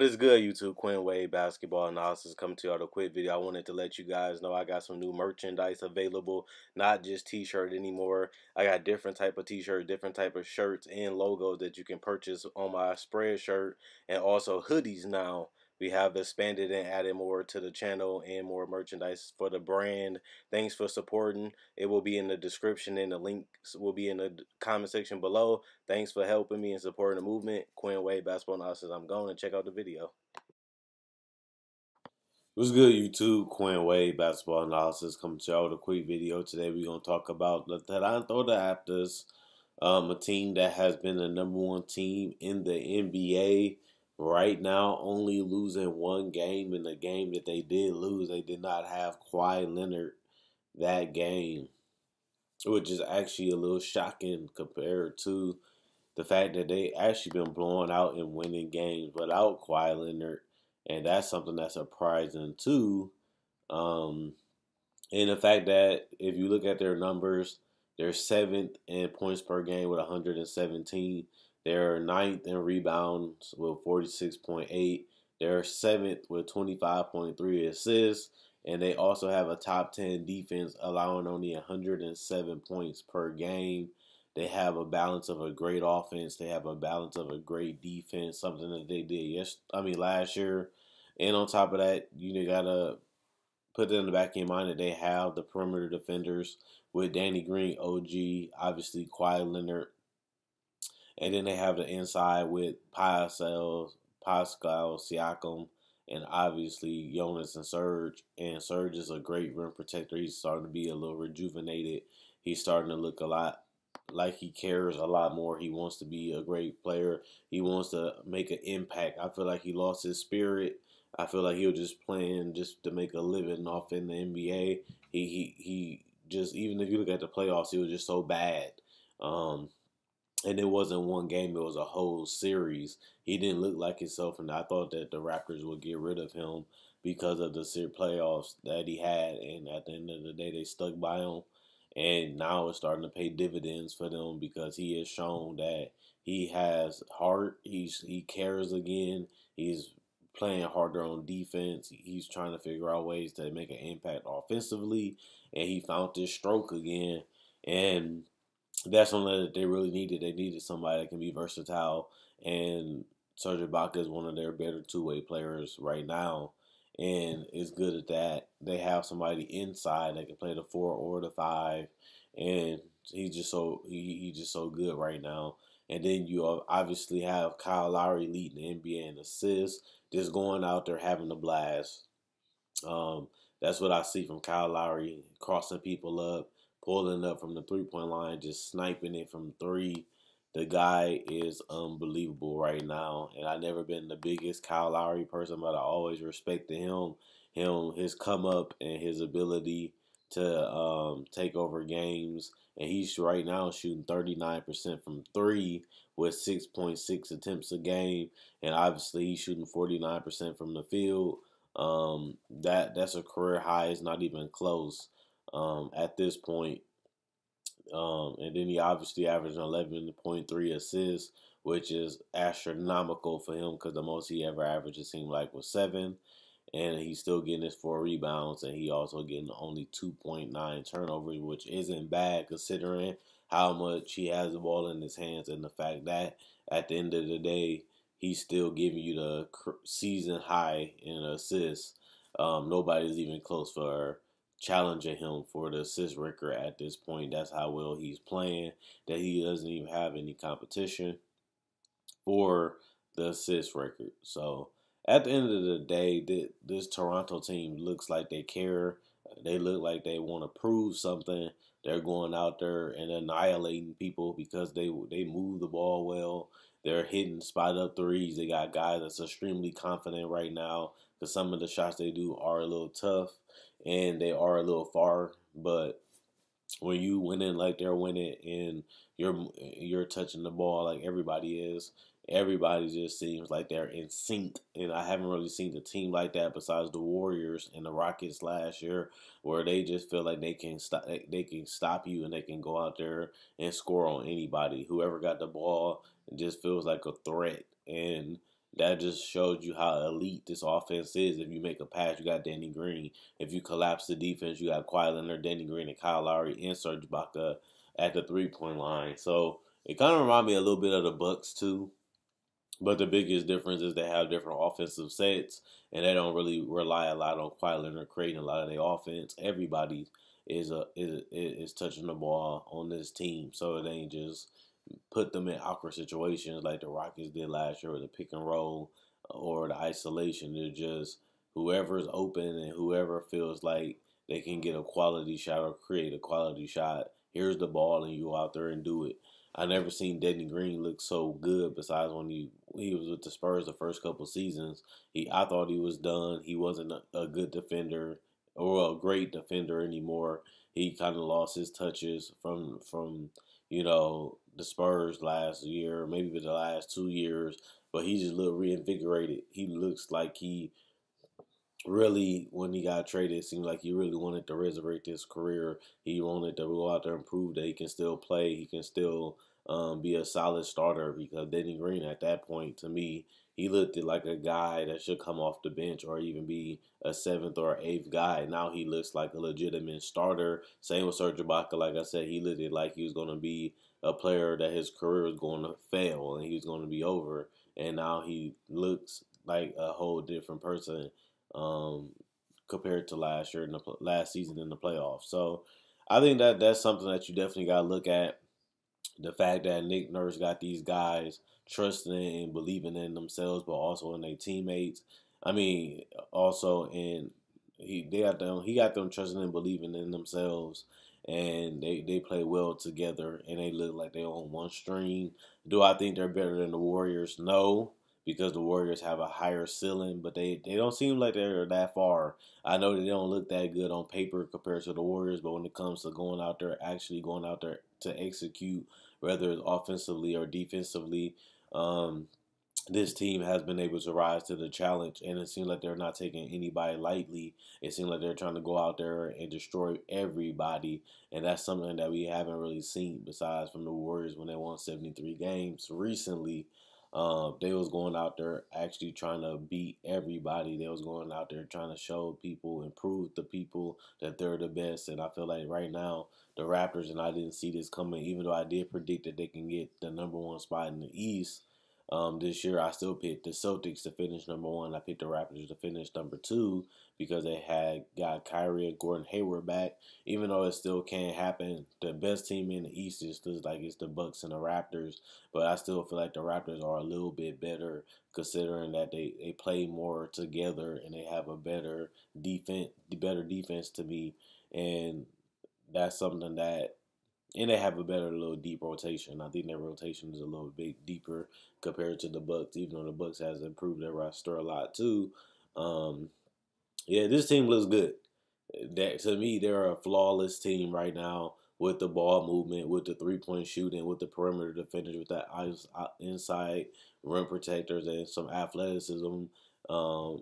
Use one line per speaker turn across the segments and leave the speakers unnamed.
is good, YouTube? Quinn Wade Basketball Analysis coming to you with a quick video. I wanted to let you guys know I got some new merchandise available, not just t-shirt anymore. I got different type of t-shirt, different type of shirts and logos that you can purchase on my spread shirt, and also hoodies now. We have expanded and added more to the channel and more merchandise for the brand. Thanks for supporting. It will be in the description and the links will be in the comment section below. Thanks for helping me and supporting the movement. Quinn Wade Basketball Analysis. I'm going to check out the video. What's good, YouTube? Quinn Wade Basketball Analysis coming to y'all with a quick video. Today we're going to talk about the Toronto Raptors, a team that has been the #1 team in the NBA. Right now, only losing one game. In the game that they did lose, they did not have Kawhi Leonard that game, which is actually a little shocking compared to the fact that they actually been blowing out and winning games without Kawhi Leonard, and that's something that's surprising too. And the fact that if you look at their numbers, they're 7th in points per game with 117. They're 9th in rebounds with 46.8. They're 7th with 25.3 assists. And they also have a top 10 defense, allowing only 107 points per game. They have a balance of a great offense. They have a balance of a great defense, something that they did last year. And on top of that, you gotta put it in the back of your mind that they have the perimeter defenders with Danny Green, OG, obviously Kawhi Leonard, and then they have the inside with Pascal Siakam, and obviously Jonas and Serge. And Serge is a great rim protector. He's starting to be a little rejuvenated. He's starting to look a lot like he cares a lot more. He wants to be a great player. He wants to make an impact. I feel like he lost his spirit. I feel like he was just playing just to make a living off in the NBA. He just, even if you look at the playoffs, he was just so bad. And it wasn't one game, it was a whole series. He didn't look like himself, and I thought that the Raptors would get rid of him because of the playoffs that he had. And at the end of the day, they stuck by him. And now it's starting to pay dividends for them because he has shown that he has heart. He cares again. He's playing harder on defense. He's trying to figure out ways to make an impact offensively. And he found this stroke again. And that's something that they really needed. They needed somebody that can be versatile. And Serge Ibaka is one of their better two-way players right now, and is good at that. They have somebody inside that can play the 4 or the 5, and he's just so good right now. And then you obviously have Kyle Lowry leading the NBA in assists, just going out there having a blast. That's what I see from Kyle Lowry, crossing people up, pulling up from the three-point line, just sniping it from 3. The guy is unbelievable right now, and I've never been the biggest Kyle Lowry person, but I always respected him, his come up, and his ability to take over games. And he's right now shooting 39% from 3 with 6.6 attempts a game, and obviously he's shooting 49% from the field. That's a career high. It's not even close at this point. And then he obviously averaged 11.3 assists, which is astronomical for him because the most he ever averaged, it seemed like, was 7. And he's still getting his 4 rebounds, and he also getting only 2.9 turnovers, which isn't bad considering how much he has the ball in his hands, and the fact that at the end of the day, he's still giving you the season high in assists. Nobody's even close for challenging him for the assist record at this point. That's how well he's playing, that he doesn't even have any competition for the assist record. So at the end of the day, this Toronto team looks like they care. They look like they want to prove something. They're going out there and annihilating people because they move the ball well. They're hitting spot up threes. They got guys that's extremely confident right now because some of the shots they do are a little tough and they are a little far. But when you winning like they're winning and you're touching the ball like everybody is, everybody just seems like they're in sync. And I haven't really seen a team like that besides the Warriors and the Rockets last year, where they just feel like they can stop you and they can go out there and score on anybody. Whoever got the ball, it just feels like a threat. And that just showed you how elite this offense is. If you make a pass, you got Danny Green. If you collapse the defense, you got Kawhi Leonard, Danny Green, and Kyle Lowry and Serge Ibaka at the 3-point line. So it kind of reminded me a little bit of the Bucks too. But the biggest difference is they have different offensive sets, and they don't really rely a lot on Kawhi Leonard creating a lot of their offense. Everybody is touching the ball on this team, so it ain't just put them in awkward situations like the Rockets did last year with the pick and roll or the isolation. They're just whoever's open and whoever feels like they can get a quality shot or create a quality shot. Here's the ball, and you go out there and do it. I never seen Danny Green look so good. Besides when he was with the Spurs the first couple seasons, I thought he was done. He wasn't a good defender or a great defender anymore. He kind of lost his touches from the Spurs last year, maybe the last 2 years. But he just looked reinvigorated. He looks like he really, when he got traded, it seemed like he really wanted to resurrect his career. He wanted to go out there and prove that he can still play. He can still be a solid starter because Danny Green at that point, to me, he looked like a guy that should come off the bench or even be a seventh or eighth guy. Now he looks like a legitimate starter. Same with Serge Ibaka. Like I said, he looked like he was going to be a player that his career was going to fail and he was going to be over. And now he looks like a whole different person um, compared to last year in the last season in the playoffs. So I think that that's something that you definitely got to look at. The fact that Nick Nurse got these guys trusting and believing in themselves, but also in their teammates. I mean, also in he got them trusting and believing in themselves, and they play well together, and they look like they're on one stream. Do I think they're better than the Warriors? No, because the Warriors have a higher ceiling, but they don't seem like they're that far. I know they don't look that good on paper compared to the Warriors, but when it comes to going out there, actually going out there to execute, whether it's offensively or defensively, um, this team has been able to rise to the challenge, and it seems like they're not taking anybody lightly. It seems like they're trying to go out there and destroy everybody, and that's something that we haven't really seen besides from the Warriors when they won 73 games recently. They was going out there actually trying to beat everybody. They was going out there trying to show people and prove to people that they're the best. And I feel like right now the Raptors, and I didn't see this coming, even though I did predict that they can get the number one spot in the East. This year, I still picked the Celtics to finish number one. I picked the Raptors to finish number two because they had got Kyrie and Gordon Hayward back. Even though it still can't happen, the best team in the East is still like it's the Bucks and the Raptors. But I still feel like the Raptors are a little bit better considering that they play more together and they have a better defense to me, and that's something that and they have a better little deep rotation. I think their rotation is a little bit deeper compared to the Bucks, even though the Bucks has improved their roster a lot too. Um, yeah, this team looks good. That to me, they're a flawless team right now with the ball movement, with the 3-point shooting, with the perimeter defenders, with that inside rim protectors, and some athleticism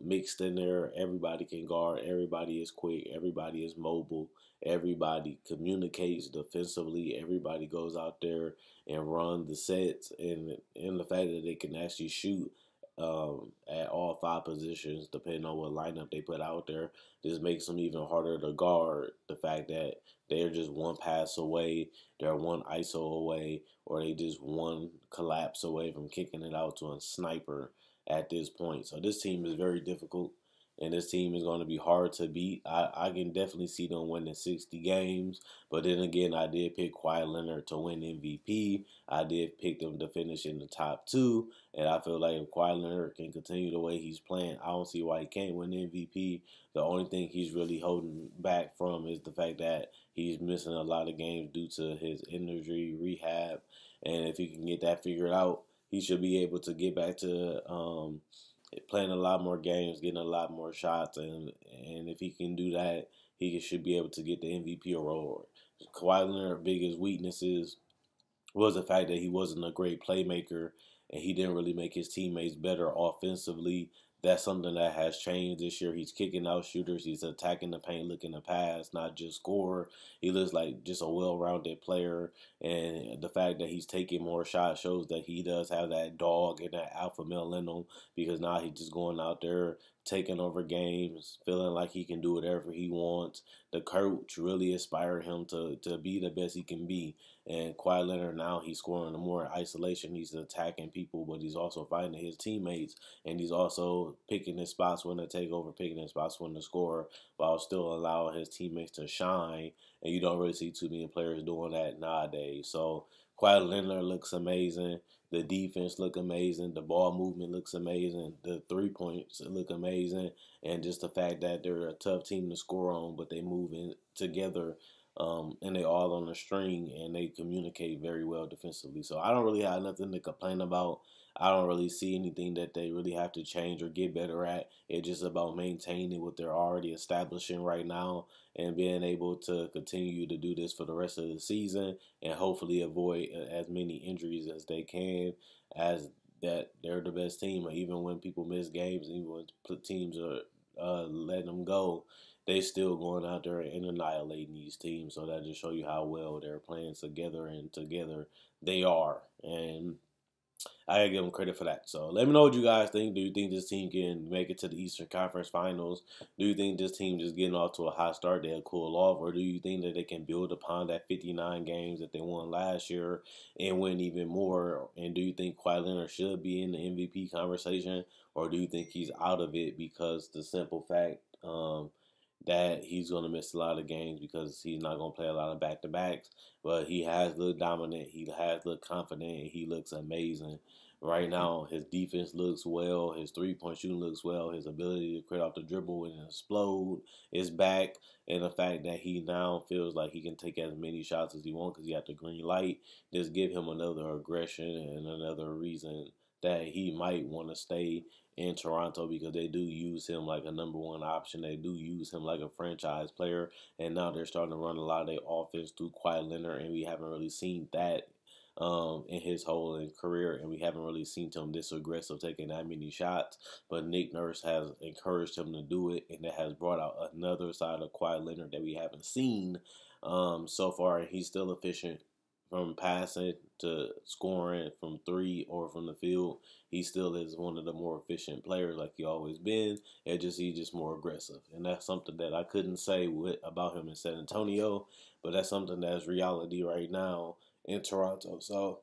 mixed in there. Everybody can guard. Everybody is quick. Everybody is mobile. Everybody communicates defensively. Everybody goes out there and run the sets, and the fact that they can actually shoot at all five positions, depending on what lineup they put out there, just makes them even harder to guard. The fact that they're just one pass away, they're one ISO away, or they just one collapse away from kicking it out to a sniper at this point. So this team is very difficult, and this team is going to be hard to beat. I can definitely see them winning 60 games, but then again, I did pick Kawhi Leonard to win MVP. I did pick them to finish in the top two, and I feel like if Kawhi Leonard can continue the way he's playing, I don't see why he can't win MVP. The only thing he's really holding back from is the fact that he's missing a lot of games due to his injury rehab, and if he can get that figured out, he should be able to get back to playing a lot more games, getting a lot more shots, and if he can do that, he should be able to get the MVP award. Kawhi Leonard's biggest weaknesses was the fact that he wasn't a great playmaker and he didn't really make his teammates better offensively That's something that has changed this year. He's kicking out shooters. He's attacking the paint, looking to pass, not just score. He looks like just a well-rounded player. And the fact that he's taking more shots shows that he does have that dog and that alpha male in him, because now he's just going out there taking over games, feeling like he can do whatever he wants. The coach really inspired him to be the best he can be. And Kawhi Leonard, now he's scoring more in isolation. He's attacking people, but he's also finding his teammates. And he's also picking his spots when to take over, picking his spots when to score, while still allowing his teammates to shine. And you don't really see too many players doing that nowadays. So Kawhi Leonard looks amazing. The defense look amazing. The ball movement looks amazing. The 3 points look amazing. And just the fact that they're a tough team to score on, but they move in together, and they all on a string, and they communicate very well defensively. So I don't really have nothing to complain about. I don't really see anything that they really have to change or get better at. It's just about maintaining what they're already establishing right now and being able to continue to do this for the rest of the season and hopefully avoid as many injuries as they can, as that they're the best team. Even when people miss games, even when teams are letting them go, they still going out there and annihilating these teams. So that just show you how well they're playing together, and together they are. And I gotta give them credit for that. So let me know what you guys think. Do you think this team can make it to the Eastern Conference Finals? Do you think this team just getting off to a hot start, they'll cool off? Or do you think that they can build upon that 59 games that they won last year and win even more? And do you think Kawhi Leonard should be in the MVP conversation? Or do you think he's out of it because the simple fact that he's going to miss a lot of games because he's not going to play a lot of back-to-backs? But he has looked dominant. He has looked confident. He looks amazing. Right now, his defense looks well. His three-point shooting looks well. His ability to create off the dribble and explode is back. And the fact that he now feels like he can take as many shots as he wants because he got the green light, just give him another aggression and another reason that he might want to stay in Toronto, because they do use him like a number one option. They do use him like a franchise player. And now they're starting to run a lot of their offense through Kawhi Leonard, and we haven't really seen that in his whole career, and we haven't really seen him this aggressive taking that many shots. But Nick Nurse has encouraged him to do it, and that has brought out another side of Kawhi Leonard that we haven't seen so far. And he's still efficient from passing to scoring from three or from the field. He still is one of the more efficient players, like he always been. He's just more aggressive, and that's something that I couldn't say about him in San Antonio, but that's something that's reality right now in Toronto. So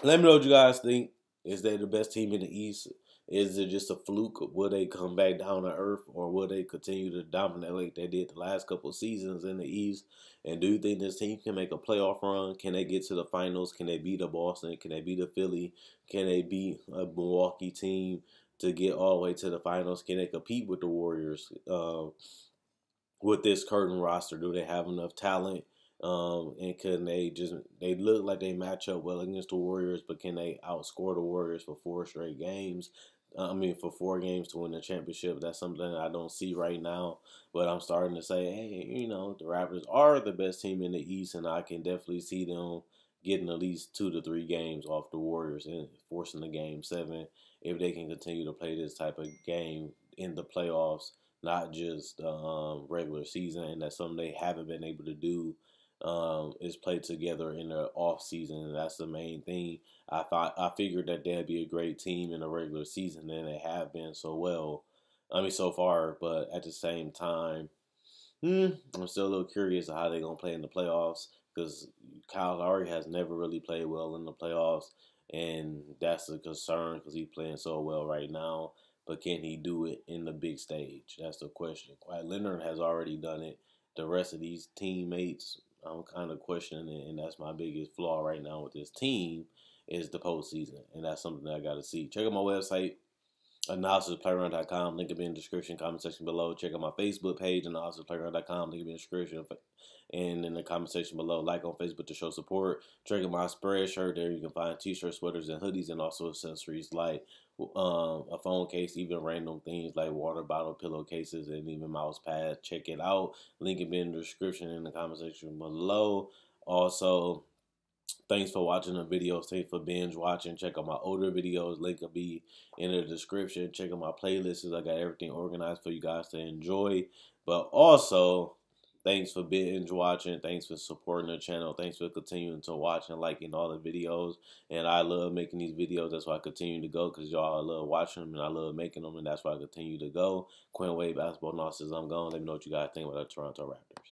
let me know what you guys think. Is they the best team in the East? Is it just a fluke? Will they come back down to earth, or will they continue to dominate like they did the last couple of seasons in the East? And do you think this team can make a playoff run? Can they get to the finals? Can they beat a Boston? Can they beat a Philly? Can they beat a Milwaukee team to get all the way to the finals? Can they compete with the Warriors with this current roster? Do they have enough talent? And can they look like they match up well against the Warriors, but can they outscore the Warriors for 4 straight games? For 4 games to win the championship? That's something I don't see right now. But I'm starting to say, hey, the Raptors are the best team in the East, and I can definitely see them getting at least 2 to 3 games off the Warriors and forcing the game 7 if they can continue to play this type of game in the playoffs, not just regular season. And that's something they haven't been able to do, is play together in the off season. And that's the main thing. I figured that they'd be a great team in the regular season, and they have been so far. But at the same time, I'm still a little curious of how they're gonna play in the playoffs, because Kyle Lowry has never really played well in the playoffs, and that's a concern because he's playing so well right now. But can he do it in the big stage? That's the question. Kawhi Leonard has already done it. The rest of these teammates, I'm kind of questioning it, and that's my biggest flaw right now with this team, is the postseason, and that's something that I got to see. Check out my website, analysisplayground.com. Link will be in the description, comment section below. Check out my Facebook page, analysisplayground.com. Link will be in the description and in the comment section below. Like on Facebook to show support. Check out my spread shirt. There you can find t-shirts, sweaters, and hoodies, and also accessories like a phone case, even random things like water bottle, pillowcases, and even mouse pads. Check it out. Link will be in the description in the comment section below. Also, Thanks for watching the videos. Thanks for binge watching. Check out my older videos. Link will be in the description. Check out my playlists. I got everything organized for you guys to enjoy. But also, thanks for binge watching. Thanks for supporting the channel. Thanks for continuing to watch and liking all the videos. And I love making these videos. That's why I continue to go, because y'all love watching them and I love making them. And that's why I continue to go. Quinn Wade Basketball Now says I'm gone. Let me know what you guys think about the Toronto Raptors.